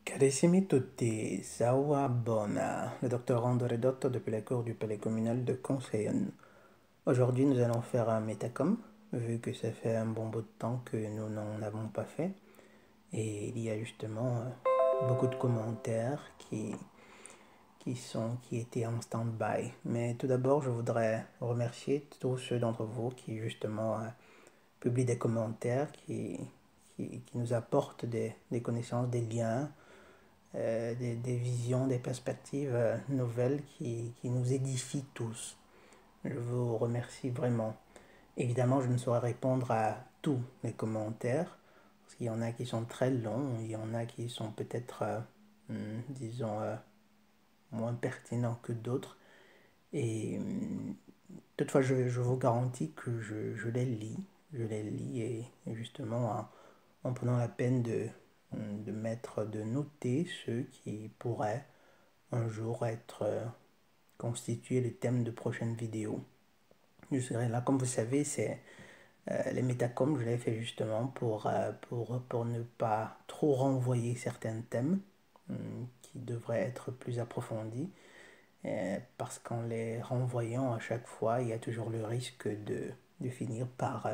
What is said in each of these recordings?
Carissimi tutti, Sawa Bona, le docteur André Dotto depuis la cour du palais communal de Conseil. Aujourd'hui, nous allons faire un métacom, vu que ça fait un bon bout de temps que nous n'en avons pas fait. Et il y a justement beaucoup de commentaires qui étaient en stand-by. Mais tout d'abord, je voudrais remercier tous ceux d'entre vous qui justement publient des commentaires, qui nous apportent des connaissances, des liens, des visions, des perspectives nouvelles qui nous édifient tous. Je vous remercie vraiment. Évidemment, je ne saurais répondre à tous les commentaires, parce qu'il y en a qui sont très longs, il y en a qui sont peut-être, disons, moins pertinents que d'autres. Et toutefois, je vous garantis que je les lis. Je les lis et justement, en prenant la peine de noter ceux qui pourraient un jour être constituer le thème de prochaines vidéos. Je serai là, comme vous savez, c'est les métacoms, je l'ai fait justement pour ne pas trop renvoyer certains thèmes qui devraient être plus approfondis, parce qu'en les renvoyant à chaque fois, il y a toujours le risque de finir par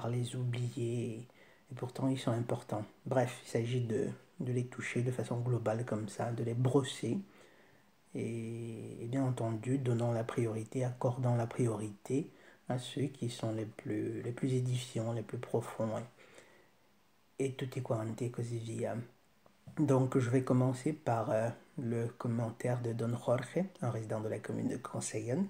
les oublier, et pourtant ils sont importants. Bref, il s'agit de les toucher de façon globale comme ça, de les brosser, et bien entendu donnant la priorité, accordant la priorité à ceux qui sont les plus édifiants, les plus profonds, et tutti quanti così via. Donc je vais commencer par le commentaire de Don Jorge, un résident de la commune de Conseillen.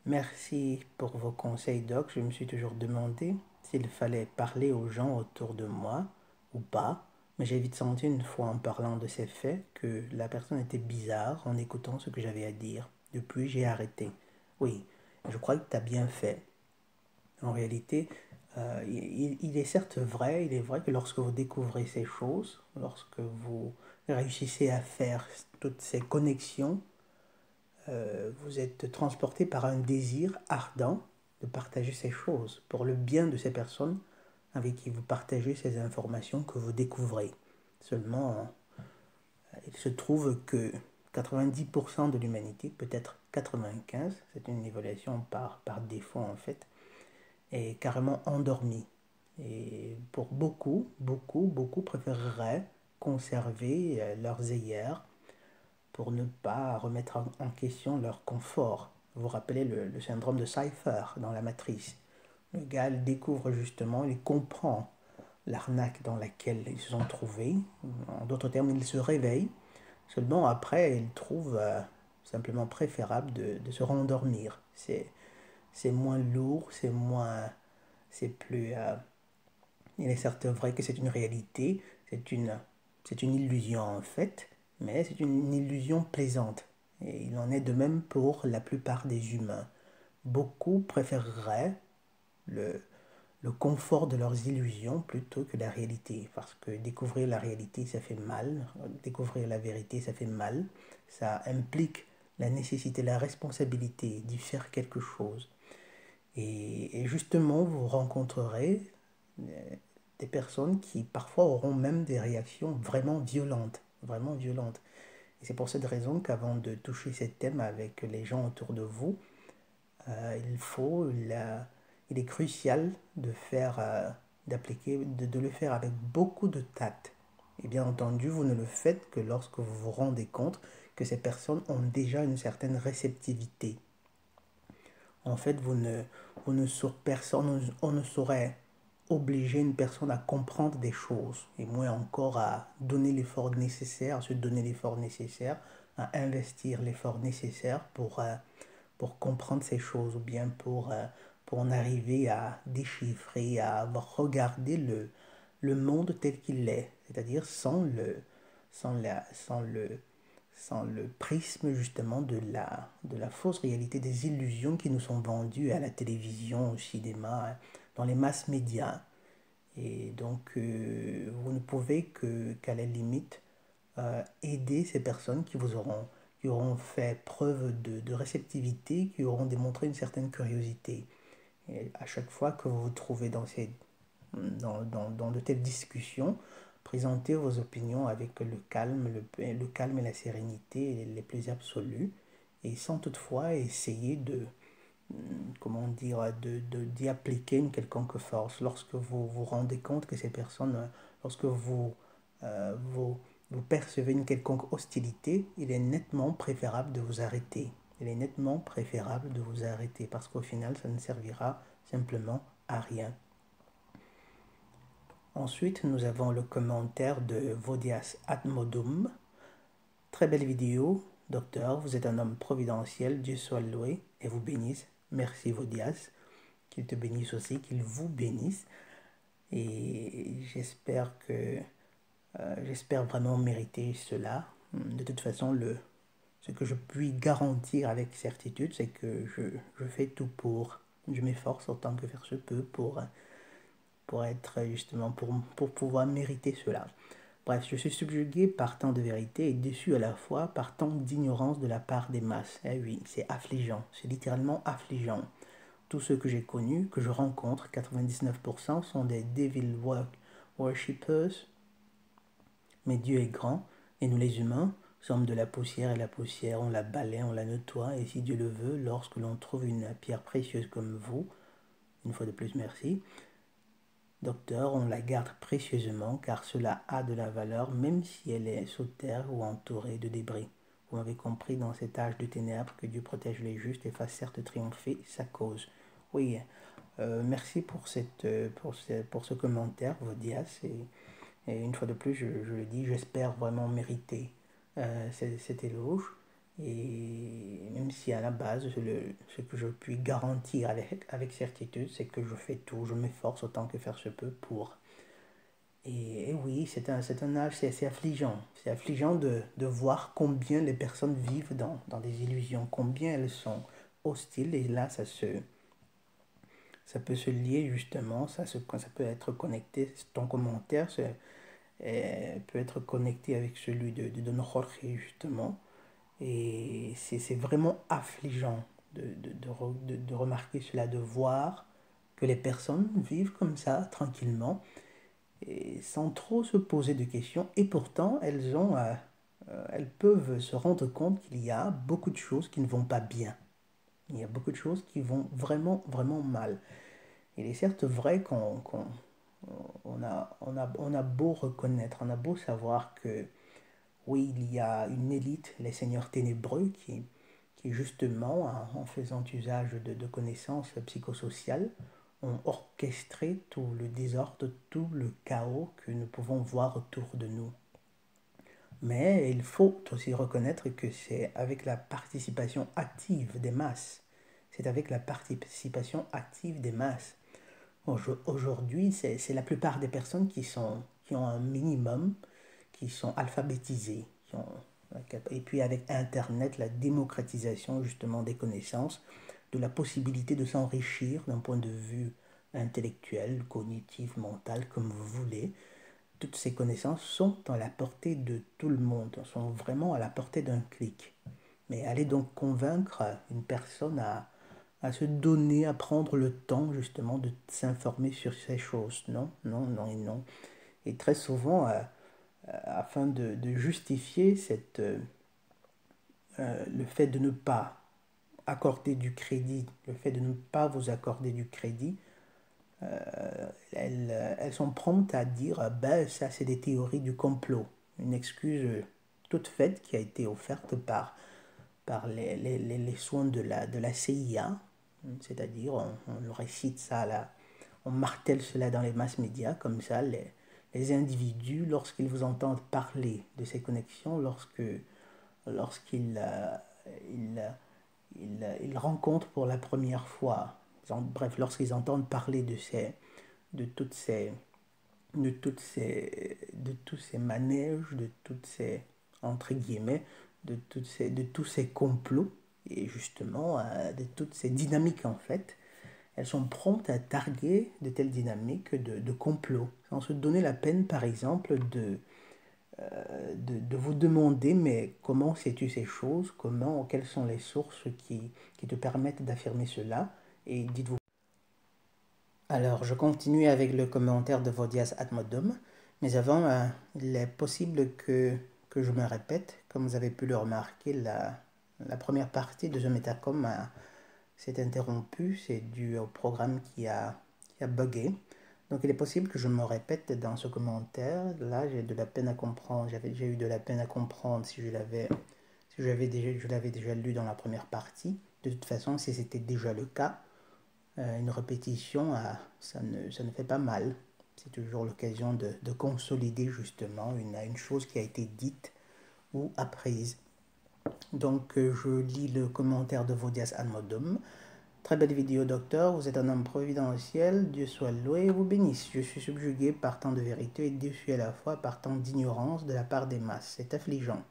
Merci pour vos conseils, Doc. Je me suis toujours demandé s'il fallait parler aux gens autour de moi ou pas, mais j'ai vite senti une fois en parlant de ces faits que la personne était bizarre en écoutant ce que j'avais à dire. Depuis, j'ai arrêté. Oui, je crois que tu as bien fait. En réalité, il est certes vrai, il est vrai que lorsque vous découvrez ces choses, lorsque vous réussissez à faire toutes ces connexions, vous êtes transporté par un désir ardent de partager ces choses pour le bien de ces personnes avec qui vous partagez ces informations que vous découvrez. Seulement, il se trouve que 90% de l'humanité, peut-être 95%, c'est une évaluation par défaut en fait, est carrément endormie. Et pour beaucoup préféreraient conserver leurs œillères pour ne pas remettre en question leur confort. Vous vous rappelez le syndrome de Cypher dans la matrice. Le gars il découvre justement, il comprend l'arnaque dans laquelle ils se sont trouvés. En d'autres termes, il se réveille. Seulement après, il trouve simplement préférable de se rendormir. C'est moins lourd, c'est plus... il est certes vrai que c'est une réalité, c'est une illusion en fait, mais c'est une illusion plaisante. Et il en est de même pour la plupart des humains. Beaucoup préféreraient le, le confort de leurs illusions plutôt que la réalité. Parce que découvrir la réalité, ça fait mal. Découvrir la vérité, ça fait mal. Ça implique la nécessité, la responsabilité d'y faire quelque chose. Et justement, vous rencontrerez des personnes qui parfois auront même des réactions vraiment violentes. Vraiment violentes. Et c'est pour cette raison qu'avant de toucher ces thèmes avec les gens autour de vous, il est crucial de d'appliquer, de le faire avec beaucoup de tact. Et bien entendu, vous ne le faites que lorsque vous vous rendez compte que ces personnes ont déjà une certaine réceptivité. En fait, vous ne sur personne, on ne saurait obliger une personne à comprendre des choses, et moins encore à donner l'effort nécessaire, à se donner l'effort nécessaire, à investir l'effort nécessaire pour comprendre ces choses, ou bien pour en arriver à déchiffrer, à regarder le monde tel qu'il est, c'est-à-dire sans, la, sans le prisme justement de la fausse réalité, des illusions qui nous sont vendues à la télévision, au cinéma, dans les masses médias. Et donc, vous ne pouvez qu'à la limite aider ces personnes qui auront fait preuve de réceptivité, qui auront démontré une certaine curiosité. Et à chaque fois que vous vous trouvez dans de telles discussions, Présentez vos opinions avec le calme et la sérénité les plus absolus, et sans toutefois essayer comment dire, d'y appliquer une quelconque force. Lorsque vous vous rendez compte que ces personnes, lorsque vous percevez une quelconque hostilité, il est nettement préférable de vous arrêter. Il est nettement préférable de vous arrêter parce qu'au final, ça ne servira simplement à rien. Ensuite, nous avons le commentaire de Vodias Atmodum. Très belle vidéo, docteur, vous êtes un homme providentiel, Dieu soit loué et vous bénisse. Merci Vodias, qu'il te bénisse aussi, qu'il vous bénisse. Et j'espère vraiment mériter cela. De toute façon, ce que je puis garantir avec certitude, c'est que je fais tout je m'efforce autant que faire se peut pour être justement, pour pouvoir mériter cela. Bref, je suis subjugué par tant de vérité et déçu à la fois par tant d'ignorance de la part des masses. Eh oui, c'est affligeant, c'est littéralement affligeant. Tous ceux que j'ai connus, que je rencontre, 99% sont des devil worshippers. Mais Dieu est grand, et nous les humains sommes de la poussière, et la poussière, on la balaie, on la nettoie, et si Dieu le veut, lorsque l'on trouve une pierre précieuse comme vous, une fois de plus merci, docteur, on la garde précieusement, car cela a de la valeur, même si elle est sous terre ou entourée de débris. Vous m'avez compris, dans cet âge de ténèbres, que Dieu protège les justes et fasse certes triompher sa cause. Oui, merci pour ce commentaire, Vodias, et une fois de plus, je le dis, j'espère vraiment mériter cet éloge. Et même si à la base, ce que je puis garantir avec certitude, c'est que je fais tout, je m'efforce autant que faire se peut pour. Et oui, c'est un âge, c'est affligeant. C'est affligeant de voir combien les personnes vivent dans des illusions, combien elles sont hostiles. Et là, ça peut se lier justement, ça peut être connecté, ton commentaire peut être connecté avec celui de Don Jorge justement. Et c'est vraiment affligeant de remarquer cela, de voir que les personnes vivent comme ça, tranquillement, et sans trop se poser de questions. Et pourtant, elles peuvent se rendre compte qu'il y a beaucoup de choses qui ne vont pas bien. Il y a beaucoup de choses qui vont vraiment, vraiment mal. Il est certes vrai on a beau reconnaître, on a beau savoir que oui, il y a une élite, les seigneurs ténébreux, qui justement, en faisant usage de connaissances psychosociales, ont orchestré tout le désordre, tout le chaos que nous pouvons voir autour de nous. Mais il faut aussi reconnaître que c'est avec la participation active des masses. C'est avec la participation active des masses. Aujourd'hui, c'est la plupart des personnes qui ont un minimum, qui sont alphabétisées, et puis avec Internet, la démocratisation justement des connaissances, de la possibilité de s'enrichir d'un point de vue intellectuel, cognitif, mental, comme vous voulez. Toutes ces connaissances sont à la portée de tout le monde, sont vraiment à la portée d'un clic. Mais allez donc convaincre une personne à se donner, à prendre le temps justement de s'informer sur ces choses. Non, non, non et non. Et très souvent, afin de justifier le fait de ne pas accorder du crédit, le fait de ne pas vous accorder du crédit, elles sont promptes à dire ben ça c'est des théories du complot, une excuse toute faite qui a été offerte par les soins de la CIA, c'est-à-dire on récite ça là, on martèle cela dans les masses médias, comme ça les individus, lorsqu'ils vous entendent parler de ces connexions, lorsqu'ils ils rencontrent pour la première fois, bref, lorsqu'ils entendent parler de toutes ces, de tous ces manèges, de toutes ces, entre guillemets, de tous ces complots, et justement de toutes ces dynamiques en fait, elles sont promptes à targuer de telles dynamiques de complots, sans se donner la peine par exemple de vous demander mais comment sais-tu ces choses, quelles sont les sources qui te permettent d'affirmer cela, et dites-vous. Alors je continue avec le commentaire de Vodias Atmodum Mais avant, il est possible que je me répète. Comme vous avez pu le remarquer, la première partie de The Metacom s'est interrompue. C'est dû au programme qui a bugué. Donc il est possible que je me répète dans ce commentaire. Là, j'ai de la peine à comprendre. J'ai eu de la peine à comprendre si je l'avais déjà lu dans la première partie. De toute façon, si c'était déjà le cas, une répétition, ça ne fait pas mal. C'est toujours l'occasion de consolider justement une chose qui a été dite ou apprise. Donc, je lis le commentaire de Vodias Anmodum. Très belle vidéo, docteur. Vous êtes un homme providentiel. Dieu soit loué et vous bénisse. Je suis subjugué par tant de vérité et déçu à la fois par tant d'ignorance de la part des masses. C'est affligeant.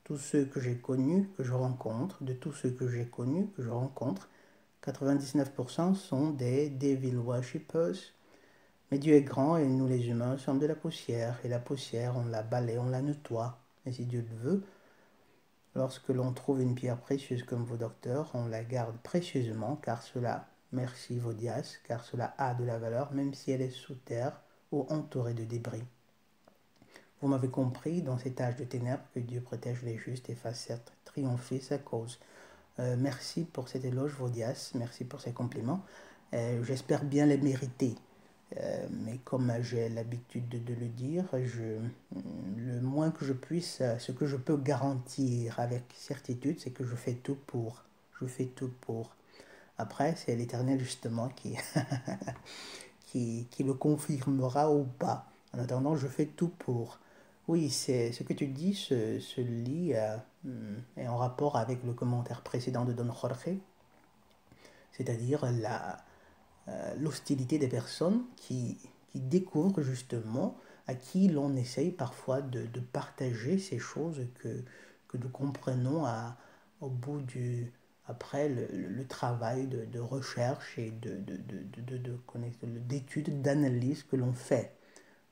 Tous ceux que j'ai connus, que je rencontre, de tous ceux que j'ai connus, que je rencontre, 99% sont des devil worshippers. Mais Dieu est grand et nous les humains sommes de la poussière. Et la poussière, on la balaie, on la nettoie. Et si Dieu le veut, lorsque l'on trouve une pierre précieuse comme vos docteurs, on la garde précieusement car cela, merci Vodias, car cela a de la valeur même si elle est sous terre ou entourée de débris. Vous m'avez compris, dans cet âge de ténèbres, que Dieu protège les justes et fasse certes triompher sa cause. Merci pour cet éloge, Vodias, merci pour ces compliments. J'espère bien les mériter. Mais comme j'ai l'habitude de le dire, le moins que je puisse, ce que je peux garantir avec certitude, c'est que je fais tout pour. Je fais tout pour. Après, c'est l'Éternel justement qui le confirmera ou pas. En attendant, je fais tout pour. Oui, c'est ce que tu dis se lie est en rapport avec le commentaire précédent de Don Jorge, c'est-à-dire l'hostilité des personnes qui découvrent justement à qui l'on essaye parfois de partager ces choses que nous comprenons au bout après le travail de recherche et d'études, d'analyse que l'on fait.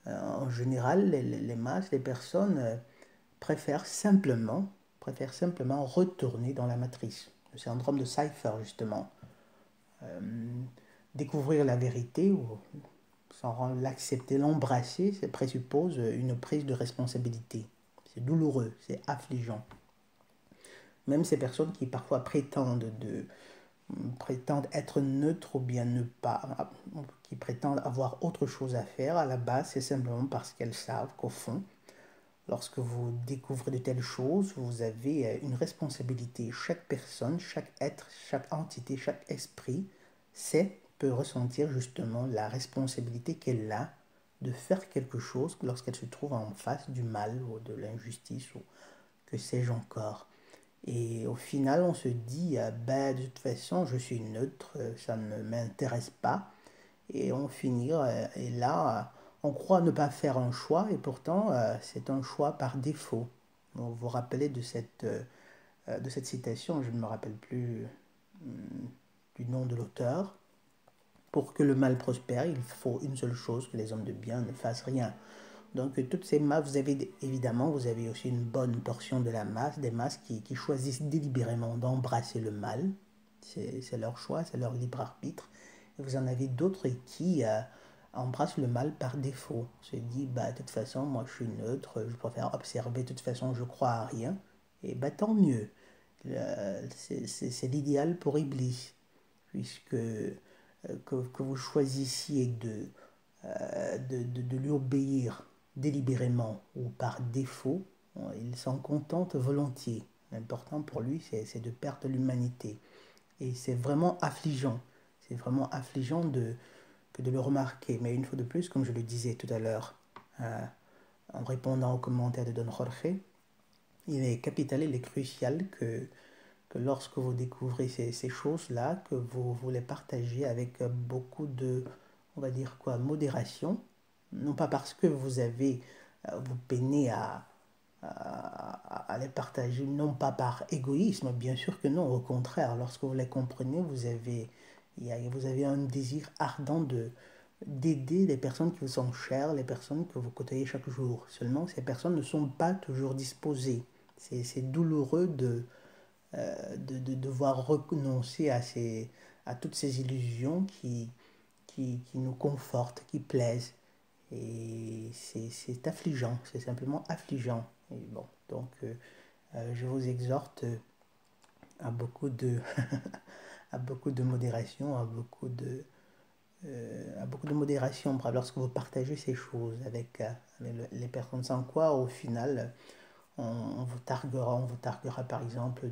En général, les masses, les personnes préfèrent simplement retourner dans la matrice. Le syndrome de Cypher, justement. Découvrir la vérité ou l'accepter, l'embrasser, ça présuppose une prise de responsabilité. C'est douloureux, c'est affligeant. Même ces personnes qui parfois prétendent être neutres ou bien ne pas, qui prétendent avoir autre chose à faire, à la base, c'est simplement parce qu'elles savent qu'au fond, lorsque vous découvrez de telles choses, vous avez une responsabilité. Chaque personne, chaque être, chaque entité, chaque esprit peut ressentir justement la responsabilité qu'elle a de faire quelque chose lorsqu'elle se trouve en face du mal ou de l'injustice ou que sais-je encore. Et au final, on se dit, bah, de toute façon, je suis neutre, ça ne m'intéresse pas. Et on finit, et là, on croit ne pas faire un choix, et pourtant, c'est un choix par défaut. Vous vous rappelez de cette citation, je ne me rappelle plus du nom de l'auteur. Pour que le mal prospère, il faut une seule chose, que les hommes de bien ne fassent rien. Donc toutes ces masses, vous avez aussi une bonne portion de la masse, des masses qui choisissent délibérément d'embrasser le mal. C'est leur choix, c'est leur libre arbitre. Et vous en avez d'autres qui embrassent le mal par défaut. Se dit, bah, de toute façon, moi je suis neutre, je préfère observer, de toute façon je crois à rien. Et bah tant mieux. C'est l'idéal pour Iblis, puisque que vous choisissiez de lui obéir délibérément ou par défaut, il s'en contente volontiers. L'important pour lui, c'est de perdre l'humanité. Et c'est vraiment affligeant. C'est vraiment affligeant que de le remarquer. Mais une fois de plus, comme je le disais tout à l'heure, en répondant aux commentaires de Don Jorge, il est capital, il est crucial que lorsque vous découvrez ces choses-là, que vous les partagez avec beaucoup de, on va dire quoi, modération, non pas parce que vous peinez à les partager, non pas par égoïsme, bien sûr que non, au contraire, lorsque vous les comprenez, vous avez un désir ardent d'aider les personnes qui vous sont chères, les personnes que vous côtoyez chaque jour. Seulement, ces personnes ne sont pas toujours disposées. C'est douloureux de devoir renoncer à toutes ces illusions qui nous confortent, qui plaisent. Et c'est affligeant, c'est simplement affligeant. Et bon, donc je vous exhorte à beaucoup de, à beaucoup de modération, à beaucoup de modération lorsque vous partagez ces choses avec les personnes, sans quoi au final on vous targuera par exemple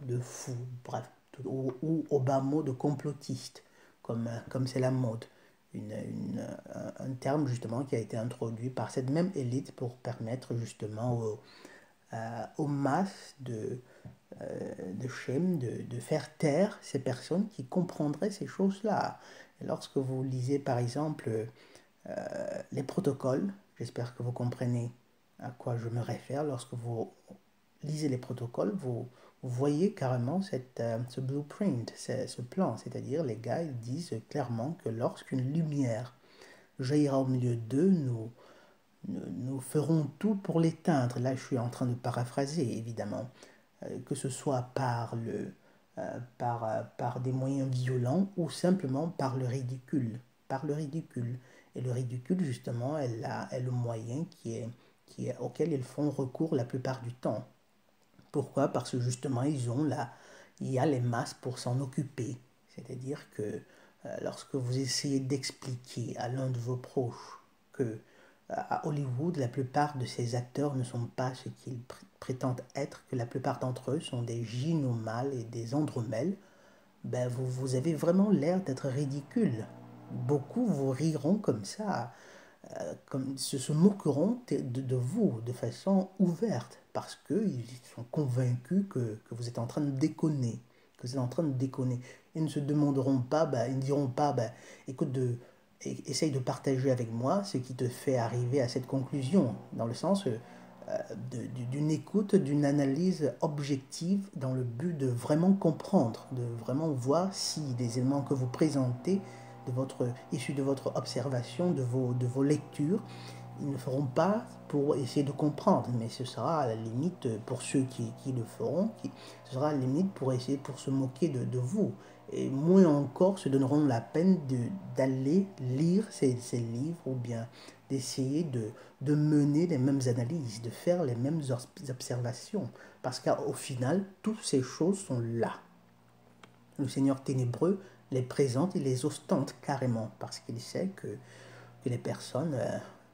de fou, bref, ou au bas mot de complotiste, comme c'est la mode. Un terme justement qui a été introduit par cette même élite pour permettre justement aux masses de shame, de faire taire ces personnes qui comprendraient ces choses-là. Et lorsque vous lisez par exemple les protocoles, j'espère que vous comprenez à quoi je me réfère, lorsque vous lisez les protocoles, vous voyez carrément ce blueprint, ce plan, c'est-à-dire les gars ils disent clairement que lorsqu'une lumière jaillira au milieu d'eux, nous ferons tout pour l'éteindre. Là, je suis en train de paraphraser, évidemment, que ce soit par des moyens violents ou simplement par le ridicule. Par le ridicule. Et le ridicule, justement, est le moyen auquel ils font recours la plupart du temps. Pourquoi? Parce que justement, il y a les masses pour s'en occuper. C'est-à-dire que lorsque vous essayez d'expliquer à l'un de vos proches que à Hollywood, la plupart de ces acteurs ne sont pas ce qu'ils prétendent être, que la plupart d'entre eux sont des gynomales et des andromèles, ben vous avez vraiment l'air d'être ridicule. Beaucoup vous riront comme ça, se moqueront de vous de façon ouverte parce qu'ils sont convaincus que vous êtes en train de déconner. Que vous êtes en train de déconner. Ils ne se demanderont pas, ils ne diront pas, écoute, essaye de partager avec moi ce qui te fait arriver à cette conclusion, dans le sens d'une écoute, d'une analyse objective dans le but de vraiment comprendre, de vraiment voir si les éléments que vous présentez issus de votre observation, de vos lectures, ils ne feront pas pour essayer de comprendre, mais ce sera à la limite pour ceux qui le feront, ce sera à la limite pour se moquer de vous. Et moins encore se donneront la peine d'aller lire ces livres ou bien d'essayer de mener les mêmes analyses, de faire les mêmes observations. Parce qu'au final, toutes ces choses sont là. Le Seigneur ténébreux les présente et les ostente carrément parce qu'il sait que les personnes,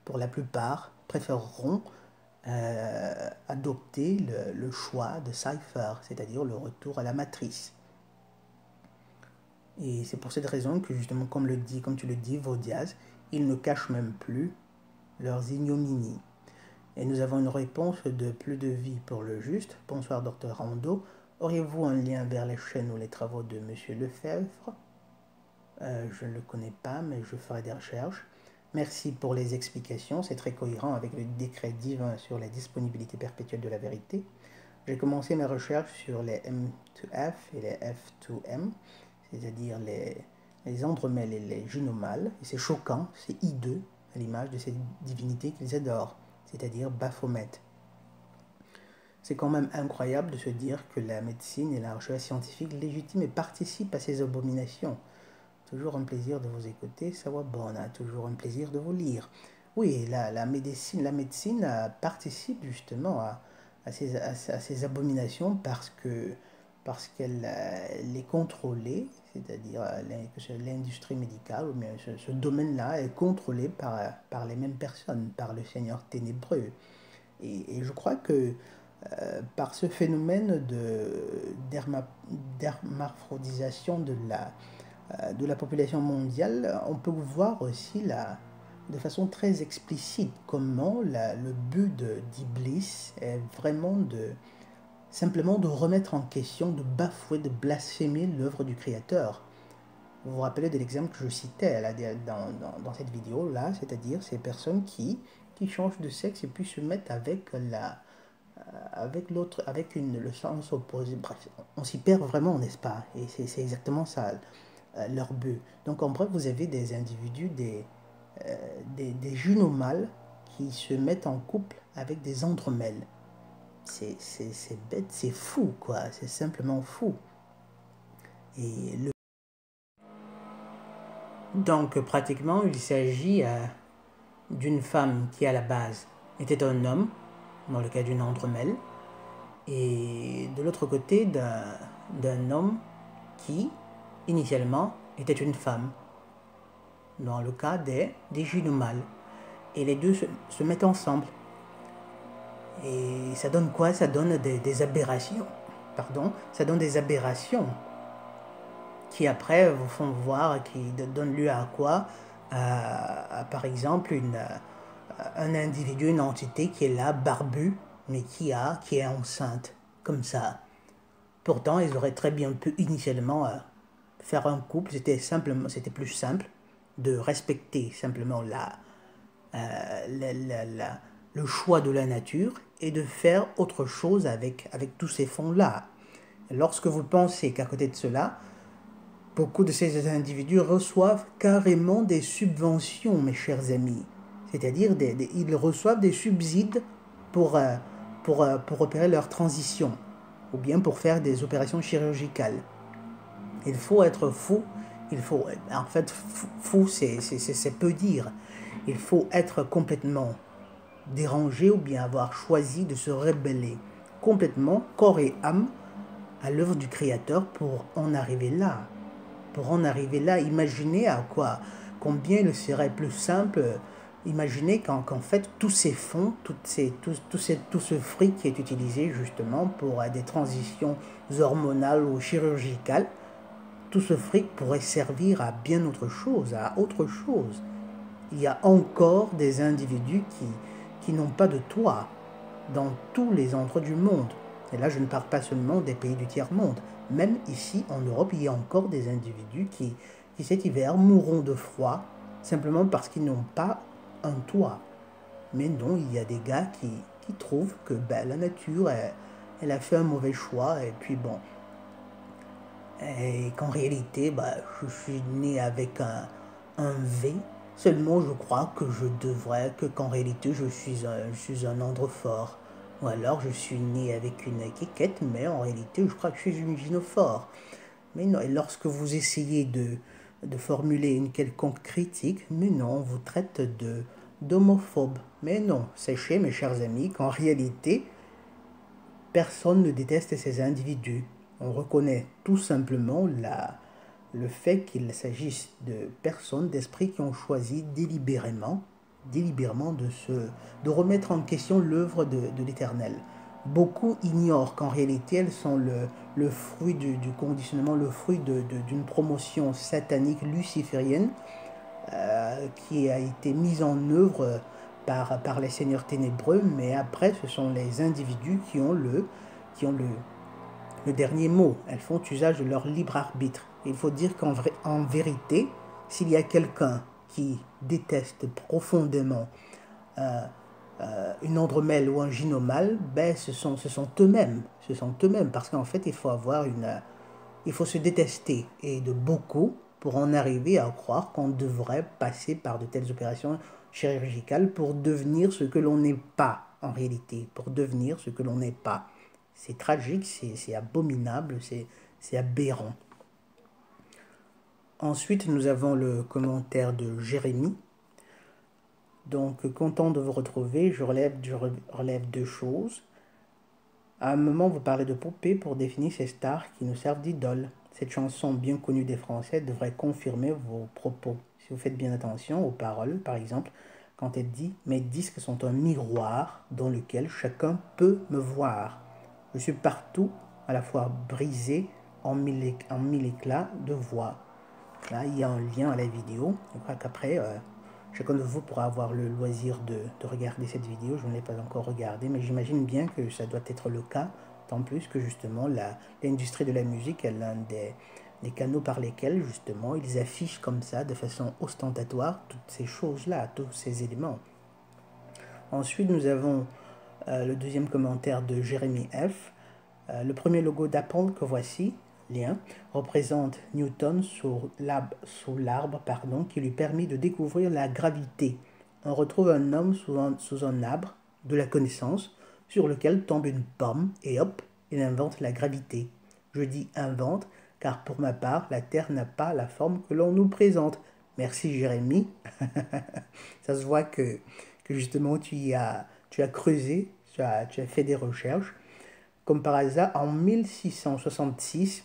pour la plupart, préféreront adopter le choix de Cypher, c'est-à-dire le retour à la matrice. Et c'est pour cette raison que justement, comme tu le dis, Vaudiaz, ils ne cachent même plus leurs ignominies. Et nous avons une réponse de Plus de vie pour le juste. Bonsoir, Dr Rando. Auriez-vous un lien vers les chaînes ou les travaux de M. Lefebvre? Je ne le connais pas, mais je ferai des recherches. Merci pour les explications, c'est très cohérent avec le décret divin sur la disponibilité perpétuelle de la vérité. J'ai commencé mes recherches sur les M2F et les F2M, c'est-à-dire les andromèles et les gynomales, et c'est choquant, c'est hideux, à l'image de cette divinité qu'ils adorent, c'est-à-dire Baphomet. C'est quand même incroyable de se dire que la médecine et la recherche scientifique légitiment et participent à ces abominations. Toujours un plaisir de vous écouter, Sawabona, toujours un plaisir de vous lire. Oui, la médecine participe justement à ces abominations parce qu'elle est contrôlée, c'est-à-dire l'industrie médicale, ou bien ce domaine-là est contrôlé par les mêmes personnes, par le Seigneur ténébreux. Et je crois que par ce phénomène d'hermaphrodisation de la population mondiale, on peut voir aussi de façon très explicite comment le but d'Iblis est vraiment simplement de remettre en question, de bafouer, de blasphémer l'œuvre du Créateur. Vous vous rappelez de l'exemple que je citais là, dans cette vidéo-là, c'est-à-dire ces personnes qui changent de sexe et puis se mettent avec l'autre, le sens opposé. Bref, on s'y perd vraiment, n'est-ce pas? Et c'est exactement ça, leur but. Donc en bref, vous avez des individus, des gynomales qui se mettent en couple avec des andromèles. C'est bête, c'est fou, quoi. C'est simplement fou. Et donc pratiquement, il s'agit d'une femme qui à la base était un homme, dans le cas d'une Andromèle, et de l'autre côté d'un homme qui, initialement, était une femme, dans le cas des gynomales. Et les deux se mettent ensemble. Et ça donne quoi? Ça donne des aberrations. Pardon, ça donne des aberrations qui après vous font voir, qui donnent lieu à quoi? Par exemple, un individu, une entité qui est là, barbu, mais qui est enceinte, comme ça. Pourtant, ils auraient très bien pu initialement faire un couple. C'était plus simple de respecter simplement le choix de la nature et de faire autre chose avec tous ces fonds-là. Lorsque vous pensez qu'à côté de cela, beaucoup de ces individus reçoivent carrément des subventions, mes chers amis. C'est-à-dire, ils reçoivent des subsides pour opérer leur transition, ou bien pour faire des opérations chirurgicales. Il faut être fou, en fait, fou, c'est peu dire. Il faut être complètement dérangé ou bien avoir choisi de se rebeller complètement, corps et âme, à l'œuvre du Créateur pour en arriver là. Pour en arriver là, imaginez combien il serait plus simple, imaginez qu'en fait tous ces fonds, tout ce fric qui est utilisé justement pour des transitions hormonales ou chirurgicales, tout ce fric pourrait servir à bien autre chose, à autre chose. Il y a encore des individus qui n'ont pas de toit dans tous les endroits du monde. Et là, je ne parle pas seulement des pays du tiers-monde. Même ici, en Europe, il y a encore des individus qui cet hiver, mourront de froid, simplement parce qu'ils n'ont pas un toit. Mais non, il y a des gars qui trouvent que la nature, elle a fait un mauvais choix, et puis bon. Et qu'en réalité, je suis né avec un V. Seulement, je crois qu'en réalité, je suis un androphore. Ou alors, je suis né avec une quiquette, mais en réalité, je crois que je suis une gynophore. Mais non, et lorsque vous essayez de formuler une quelconque critique, mais non, on vous traite d'homophobe. Mais non, sachez, mes chers amis, qu'en réalité, personne ne déteste ces individus. On reconnaît tout simplement le fait qu'il s'agisse de personnes, d'esprits qui ont choisi délibérément de remettre en question l'œuvre de l'Éternel. Beaucoup ignorent qu'en réalité, elles sont le fruit du conditionnement, le fruit d'une promotion satanique luciférienne qui a été mise en œuvre par les seigneurs ténébreux, mais après, ce sont les individus qui ont le dernier mot. Elles font usage de leur libre arbitre. Il faut dire qu'en vérité, s'il y a quelqu'un qui déteste profondément une andromèle ou un gynomale, ce sont eux-mêmes. Ce sont eux-mêmes, parce qu'en fait, il faut se détester, et de beaucoup, pour en arriver à croire qu'on devrait passer par de telles opérations chirurgicales pour devenir ce que l'on n'est pas en réalité, pour devenir ce que l'on n'est pas. C'est tragique, c'est abominable, c'est aberrant. Ensuite, nous avons le commentaire de Jérémie. Donc, content de vous retrouver, je relève deux choses. À un moment, vous parlez de poupées pour définir ces stars qui nous servent d'idoles. Cette chanson bien connue des Français devrait confirmer vos propos. Si vous faites bien attention aux paroles, par exemple, quand elle dit « Mes disques sont un miroir dans lequel chacun peut me voir. Je suis partout, à la fois brisé en mille éclats de voix. » Là, il y a un lien à la vidéo. Je crois qu'après, chacun de vous pourra avoir le loisir de regarder cette vidéo. Je ne l'ai pas encore regardée, mais j'imagine bien que ça doit être le cas. Tant plus que justement, l'industrie de la musique est l'un des canaux par lesquels justement ils affichent comme ça, de façon ostentatoire, toutes ces choses-là, tous ces éléments. Ensuite, nous avons le deuxième commentaire de Jérémie F. Le premier logo d'Apple que voici, lien, représente Newton sous l'arbre qui lui permit de découvrir la gravité. On retrouve un homme sous un arbre de la connaissance sur lequel tombe une pomme et hop, il invente la gravité. Je dis invente car pour ma part, la Terre n'a pas la forme que l'on nous présente, Merci Jérémy. Ça se voit que justement tu as creusé, tu as fait des recherches. Comme par hasard, en 1666,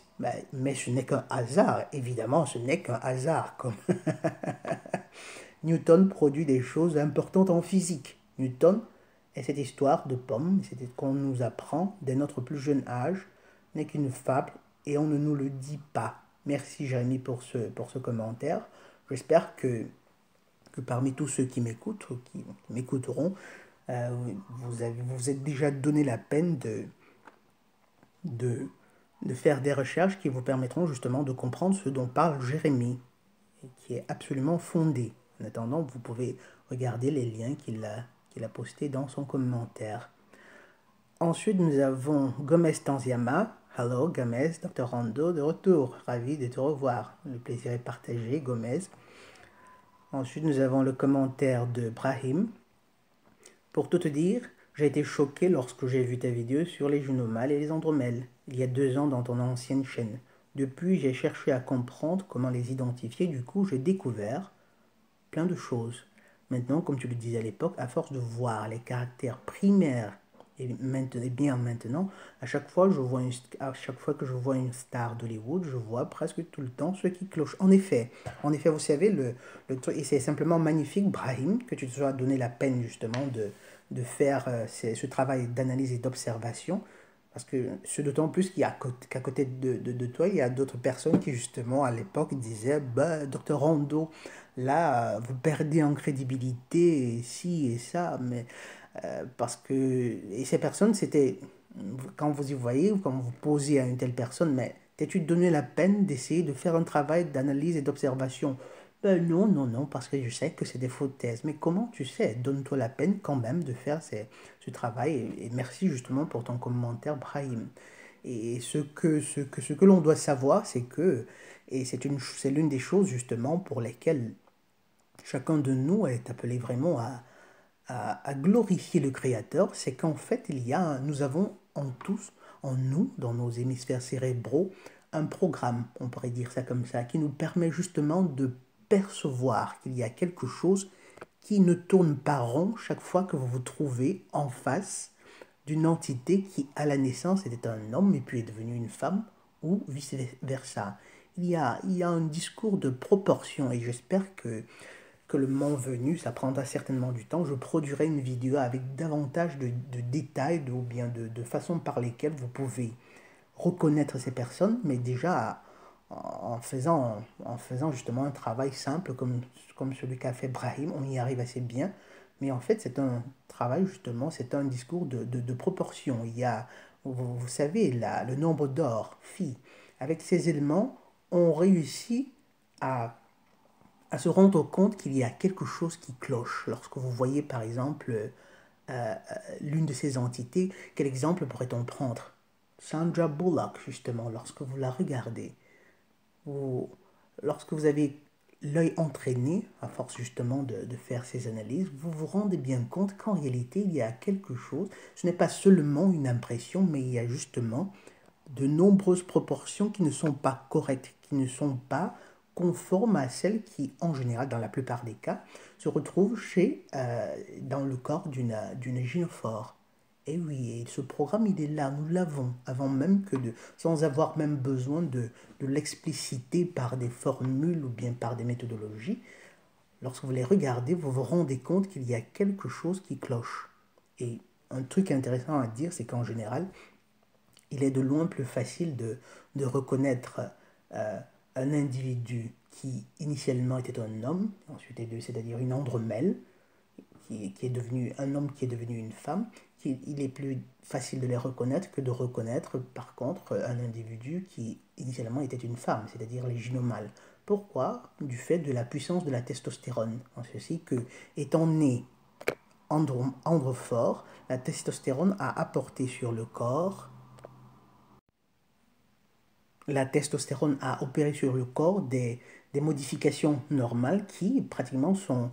mais ce n'est qu'un hasard, évidemment, ce n'est qu'un hasard. Comme Newton produit des choses importantes en physique. Newton est cette histoire de pomme, c'est qu'on nous apprend dès notre plus jeune âge, n'est qu'une fable et on ne nous le dit pas. Merci Jérémy pour ce commentaire. J'espère que parmi tous ceux qui m'écoutent ou qui m'écouteront, vous vous êtes déjà donné la peine de, de faire des recherches qui vous permettront justement de comprendre ce dont parle Jérémy, et qui est absolument fondé. En attendant, vous pouvez regarder les liens qu'il a postés dans son commentaire. Ensuite, nous avons Gomez Tanziama. Hello Gomez, Dr. Rando de retour. Ravi de te revoir. Le plaisir est partagé, Gomez. Ensuite, nous avons le commentaire de Brahim. Pour tout te dire, j'ai été choqué lorsque j'ai vu ta vidéo sur les junomales et les andromèles, il y a 2 ans dans ton ancienne chaîne. Depuis, j'ai cherché à comprendre comment les identifier, du coup, j'ai découvert plein de choses. Maintenant, comme tu le disais à l'époque, à force de voir les caractères primaires et bien maintenant, à chaque fois que je vois une star d'Hollywood, je vois presque tout le temps ce qui cloche. En effet, vous savez, le truc, et c'est simplement magnifique, Brahim, que tu te sois donné la peine justement de faire ce travail d'analyse et d'observation. Parce que c'est d'autant plus qu'à côté de toi, il y a d'autres personnes qui, justement, à l'époque, disaient bah, Docteur Rondo, là, vous perdez en crédibilité, et ci et ça. Mais parce que. Et ces personnes, c'était. Quand vous y voyez, ou quand vous posez à une telle personne, mais t'es-tu donné la peine d'essayer de faire un travail d'analyse et d'observation? Ben non, non, non, parce que je sais que c'est des fausses thèses. Mais comment tu sais? Donne-toi la peine quand même de faire ce travail. Et merci justement pour ton commentaire, Brahim. Et ce que l'on doit savoir, c'est que, et c'est l'une des choses justement pour lesquelles chacun de nous est appelé vraiment à glorifier le Créateur, c'est qu'en fait, nous avons en tous, en nous, dans nos hémisphères cérébraux, un programme, on pourrait dire ça comme ça, qui nous permet justement de percevoir qu'il y a quelque chose qui ne tourne pas rond chaque fois que vous vous trouvez en face d'une entité qui, à la naissance, était un homme et puis est devenue une femme, ou vice-versa. Il y a un discours de proportion et j'espère que le moment venu, ça prendra certainement du temps, je produirai une vidéo avec davantage de détails ou bien de façons par lesquelles vous pouvez reconnaître ces personnes, mais déjà en faisant justement un travail simple comme celui qu'a fait Brahim, on y arrive assez bien. Mais en fait, c'est un travail justement, c'est un discours de proportion. Il y a, vous savez, là, le nombre d'or, phi. Avec ces éléments, on réussit à se rendre compte qu'il y a quelque chose qui cloche. Lorsque vous voyez par exemple l'une de ces entités, quel exemple pourrait-on prendre? Sandra Bullock, justement, lorsque vous la regardez, vous, lorsque vous avez l'œil entraîné, à force justement de faire ces analyses, vous vous rendez bien compte qu'en réalité, il y a quelque chose, ce n'est pas seulement une impression, mais il y a justement de nombreuses proportions qui ne sont pas correctes, qui ne sont pas conformes à celles qui, en général, dans la plupart des cas, se retrouvent dans le corps d'une gynophore. Et oui, et ce programme, il est là, nous l'avons, avant même sans avoir même besoin de l'expliciter par des formules ou bien par des méthodologies. Lorsque vous les regardez, vous vous rendez compte qu'il y a quelque chose qui cloche. Et un truc intéressant à dire, c'est qu'en général, il est de loin plus facile de reconnaître euh, un individu qui initialement était un homme, ensuite c'est-à-dire une andromèle, qui est devenu un homme qui est devenu une femme, il est plus facile de les reconnaître que de reconnaître par contre un individu qui initialement était une femme, c'est-à-dire les gynomales. Pourquoi? Du fait de la puissance de la testostérone. En ceci que, étant né androphore, la testostérone a apporté sur le corps la testostérone a opéré sur le corps des modifications normales qui pratiquement sont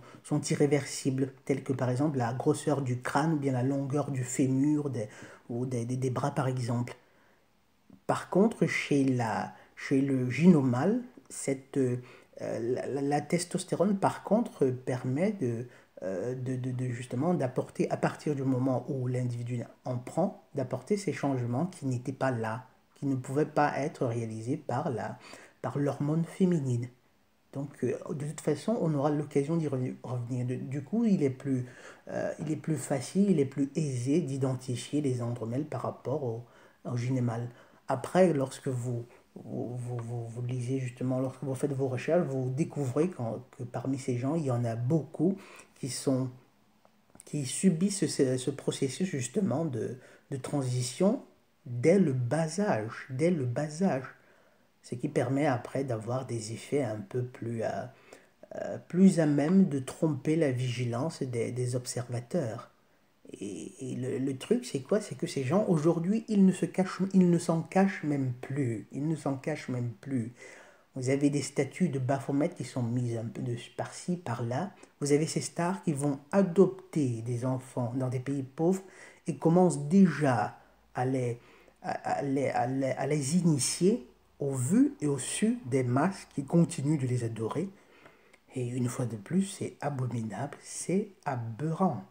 irréversibles, telles que par exemple la grosseur du crâne ou bien la longueur du fémur ou des bras par exemple. Par contre, chez le gynomal, La testostérone, par contre, permet justement d'apporter, à partir du moment où l'individu en prend, d'apporter ces changements qui n'étaient pas là, qui ne pouvaient pas être réalisés par l'hormone féminine. Donc, de toute façon, on aura l'occasion d'y revenir. Du coup, il est plus facile, il est plus aisé d'identifier les andromèles par rapport au gynémal. Après, lorsque vous lisez justement, lorsque vous faites vos recherches, vous découvrez que parmi ces gens, il y en a beaucoup qui qui subissent ce processus justement de transition dès le bas âge, dès le bas âge. Ce qui permet après d'avoir des effets un peu plus à même de tromper la vigilance des observateurs. Et le truc, c'est quoi? C'est que ces gens, aujourd'hui, ils ne s'en cachent même plus. Ils ne s'en cachent même plus. Vous avez des statues de Baphomet qui sont mises un peu par-ci, par-là. Vous avez ces stars qui vont adopter des enfants dans des pays pauvres et commencent déjà à les initier au vu et au su des masses qui continuent de les adorer. Et une fois de plus, c'est abominable, c'est aberrant.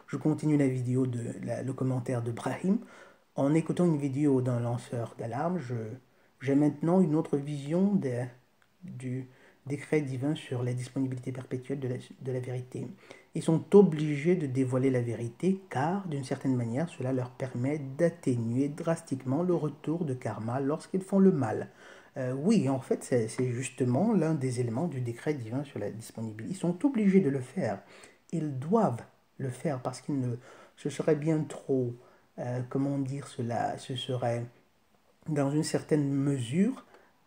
Je continue la vidéo le commentaire de Brahim. En écoutant une vidéo d'un lanceur d'alarme, j'ai maintenant une autre vision du décret divin sur la disponibilité perpétuelle de la vérité. Ils sont obligés de dévoiler la vérité car, d'une certaine manière, cela leur permet d'atténuer drastiquement le retour de karma lorsqu'ils font le mal. Oui, en fait, c'est justement l'un des éléments du décret divin sur la disponibilité. Ils sont obligés de le faire. Ils doivent le faire parce ce serait bien trop, comment dire cela, ce serait dans une certaine mesure,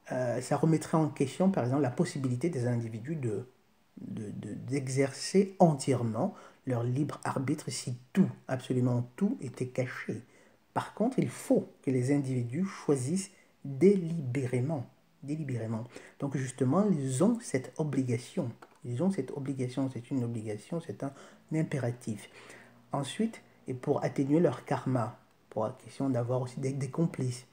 ça remettrait en question, par exemple, la possibilité des individus d'exercer entièrement leur libre arbitre si tout, absolument tout, était caché. Par contre, il faut que les individus choisissent délibérément. Délibérément. Donc justement, ils ont cette obligation. Ils ont cette obligation, c'est une obligation, c'est un impératif. Ensuite, et pour atténuer leur karma, pour la question d'avoir aussi des complices,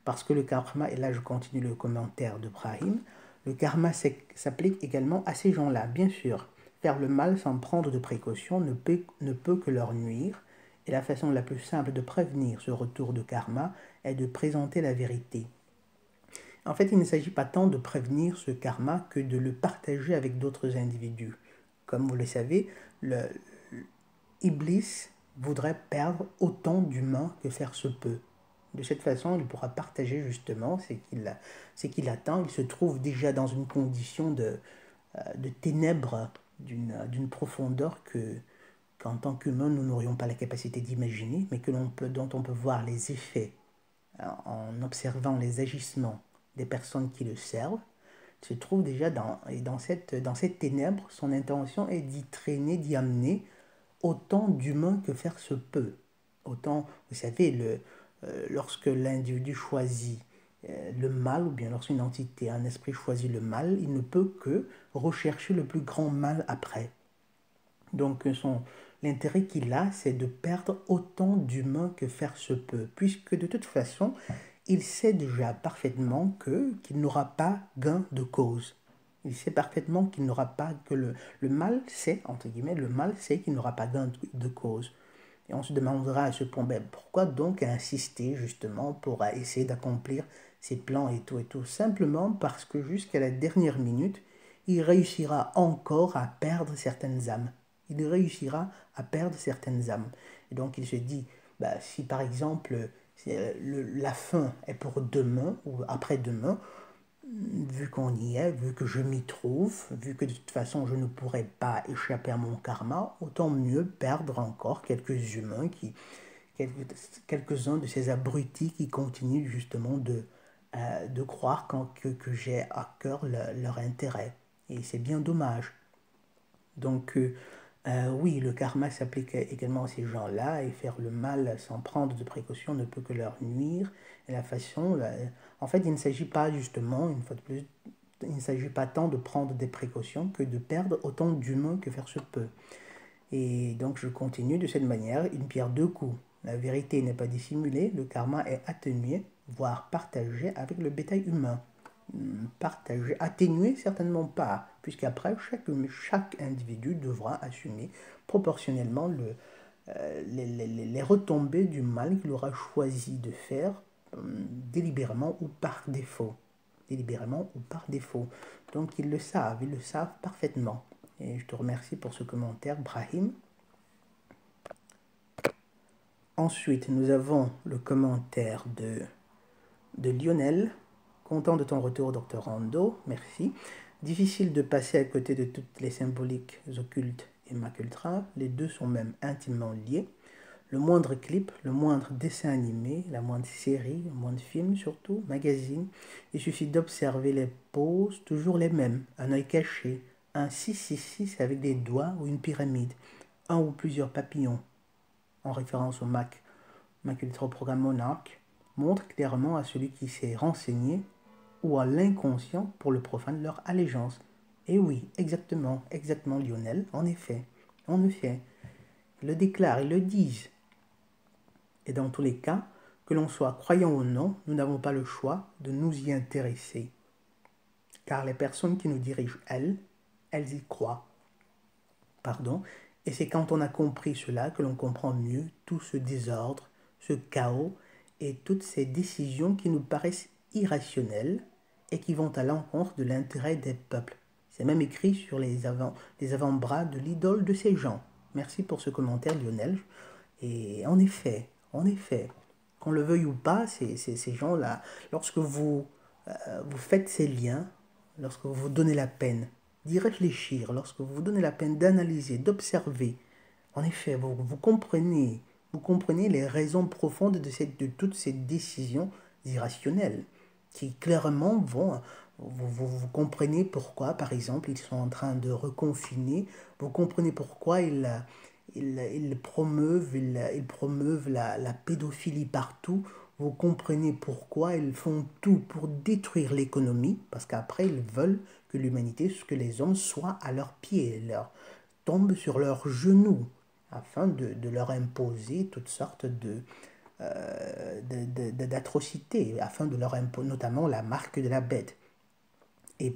parce que le karma, et là je continue le commentaire de Brahim, le karma s'applique également à ces gens-là. Bien sûr, faire le mal sans prendre de précautions ne peut que leur nuire, et la façon la plus simple de prévenir ce retour de karma est de présenter la vérité. En fait, il ne s'agit pas tant de prévenir ce karma que de le partager avec d'autres individus. Comme vous le savez, Iblis voudrait perdre autant d'humains que faire se peut. De cette façon, il pourra partager justement ce qu'il attend. Il se trouve déjà dans une condition de ténèbres d'une profondeur qu'en tant qu'humain, nous n'aurions pas la capacité d'imaginer, mais dont on peut voir les effets en observant les agissements des personnes qui le servent. Il se trouve déjà dans cette ténèbre, son intention est d'y traîner, d'y amener autant d'humains que faire se peut. Autant, vous savez, lorsque l'individu choisit le mal, ou bien lorsqu'une entité, un esprit choisit le mal, il ne peut que rechercher le plus grand mal après. Donc l'intérêt qu'il a, c'est de perdre autant d'humains que faire se peut, puisque de toute façon, il sait déjà parfaitement qu'il n'aura pas gain de cause. Il sait parfaitement qu'il n'aura pas, que le mal sait, entre guillemets, le mal sait qu'il n'aura pas gain de cause. Et on se demandera à ce point, ben, pourquoi donc insister justement pour essayer d'accomplir ses plans et tout, simplement parce que jusqu'à la dernière minute, il réussira encore à perdre certaines âmes. Il réussira à perdre certaines âmes. Et donc il se dit, bah, si par exemple la fin est pour demain ou après-demain, vu qu'on y est, vu que je m'y trouve, vu que de toute façon je ne pourrai pas échapper à mon karma, autant mieux perdre encore quelques humains, quelques-uns de ces abrutis qui continuent justement de croire que j'ai à cœur leur intérêt. Et c'est bien dommage. Donc oui, le karma s'applique également à ces gens-là, et faire le mal sans prendre de précautions ne peut que leur nuire. Et la façon, en fait, il ne s'agit pas justement, une fois de plus, il ne s'agit pas tant de prendre des précautions que de perdre autant d'humains que faire se peut. Et donc je continue de cette manière, une pierre deux coups. La vérité n'est pas dissimulée, le karma est atténué, voire partagé avec le bétail humain. partager, atténuer, certainement pas, puisqu'après, chaque individu devra assumer proportionnellement les retombées du mal qu'il aura choisi de faire délibérément ou par défaut. Délibérément ou par défaut. Donc ils le savent parfaitement. Et je te remercie pour ce commentaire, Brahim. Ensuite, nous avons le commentaire de Lionel. Content de ton retour, Dr Rando. Merci. Difficile de passer à côté de toutes les symboliques occultes et macultra. Les deux sont même intimement liés. Le moindre clip, le moindre dessin animé, la moindre série, le moindre film surtout, magazine, il suffit d'observer les poses, toujours les mêmes, un œil caché, un 666 avec des doigts ou une pyramide, un ou plusieurs papillons, en référence au Macultroprogramme Monarch, montre clairement à celui qui s'est renseigné ou à l'inconscient pour le profane leur allégeance. Et oui, exactement Lionel, en effet, ils le déclarent, ils le disent. Et dans tous les cas, que l'on soit croyant ou non, nous n'avons pas le choix de nous y intéresser. Car les personnes qui nous dirigent, elles y croient. Et c'est quand on a compris cela que l'on comprend mieux tout ce désordre, ce chaos et toutes ces décisions qui nous paraissent irrationnelles et qui vont à l'encontre de l'intérêt des peuples. C'est même écrit sur les avant-bras de l'idole de ces gens. Merci pour ce commentaire, Lionel. Et en effet, qu'on le veuille ou pas, ces gens-là, lorsque vous faites ces liens, lorsque vous vous donnez la peine d'y réfléchir, lorsque vous vous donnez la peine d'analyser, d'observer, en effet, vous comprenez les raisons profondes de toutes ces décisions irrationnelles qui clairement vont... Vous comprenez pourquoi, par exemple, ils sont en train de reconfiner, vous comprenez pourquoi ils promeuvent la pédophilie partout. Vous comprenez pourquoi ils font tout pour détruire l'économie, parce qu'après ils veulent que l'humanité, que les hommes soient à leurs pieds, tombent sur leurs genoux, afin de leur imposer toutes sortes d'atrocités, afin de leur imposer notamment la marque de la bête. Et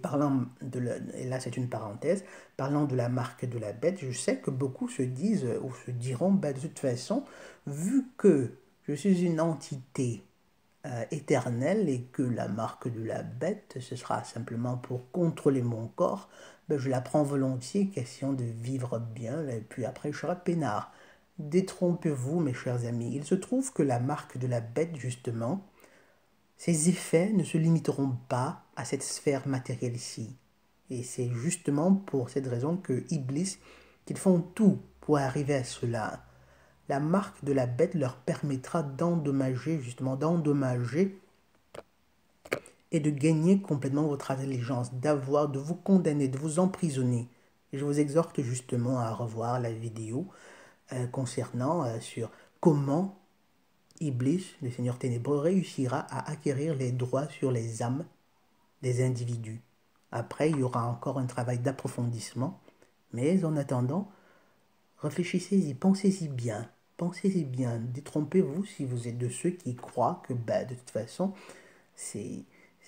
là c'est une parenthèse, parlant de la marque de la bête, je sais que beaucoup se disent ou se diront, de toute façon, vu que je suis une entité éternelle et que la marque de la bête, ce sera simplement pour contrôler mon corps, je la prends volontiers, question de vivre bien, et puis après je serai peinard. Détrompez-vous, mes chers amis, il se trouve que la marque de la bête, justement, ces effets ne se limiteront pas à cette sphère matérielle-ci. Et c'est justement pour cette raison que Iblis, qu'ils font tout pour arriver à cela. La marque de la bête leur permettra d'endommager et de gagner complètement votre intelligence, de vous condamner, de vous emprisonner. Et je vous exhorte justement à revoir la vidéo concernant sur comment Iblis, le Seigneur ténébreux, réussira à acquérir les droits sur les âmes des individus. Après, il y aura encore un travail d'approfondissement, mais en attendant, réfléchissez-y, pensez-y bien, détrompez-vous si vous êtes de ceux qui croient que de toute façon,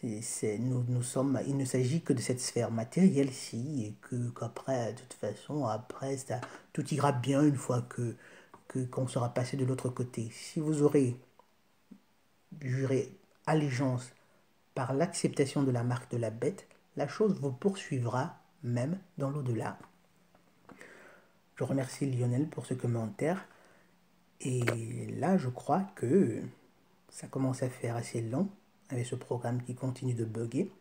nous sommes, il ne s'agit que de cette sphère matérielle-ci et qu'après, de toute façon, après, tout ira bien une fois qu'on sera passé de l'autre côté. Si vous aurez juré allégeance par l'acceptation de la marque de la bête, la chose vous poursuivra même dans l'au-delà. Je remercie Lionel pour ce commentaire. Et là, je crois que ça commence à faire assez long avec ce programme qui continue de bugger.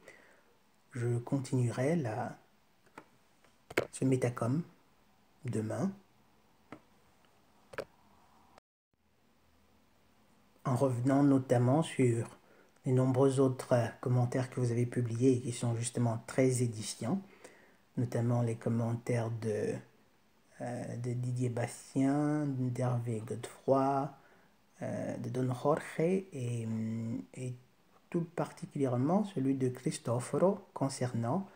Je continuerai ce Metacom demain, en revenant notamment sur les nombreux autres commentaires que vous avez publiés et qui sont justement très édifiants, notamment les commentaires de Didier Bastien, d'Hervé Godefroy, de Don Jorge et tout particulièrement celui de Cristoforo concernant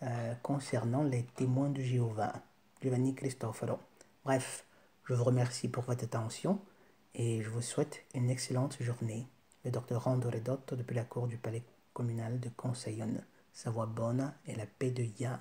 les témoins de Jéhovah, Giovanni Cristoforo. Bref, je vous remercie pour votre attention et je vous souhaite une excellente journée. Le docteur Rando Redotto depuis la cour du Palais communale de Conseillonne. Savoie bonne et la paix de Yah.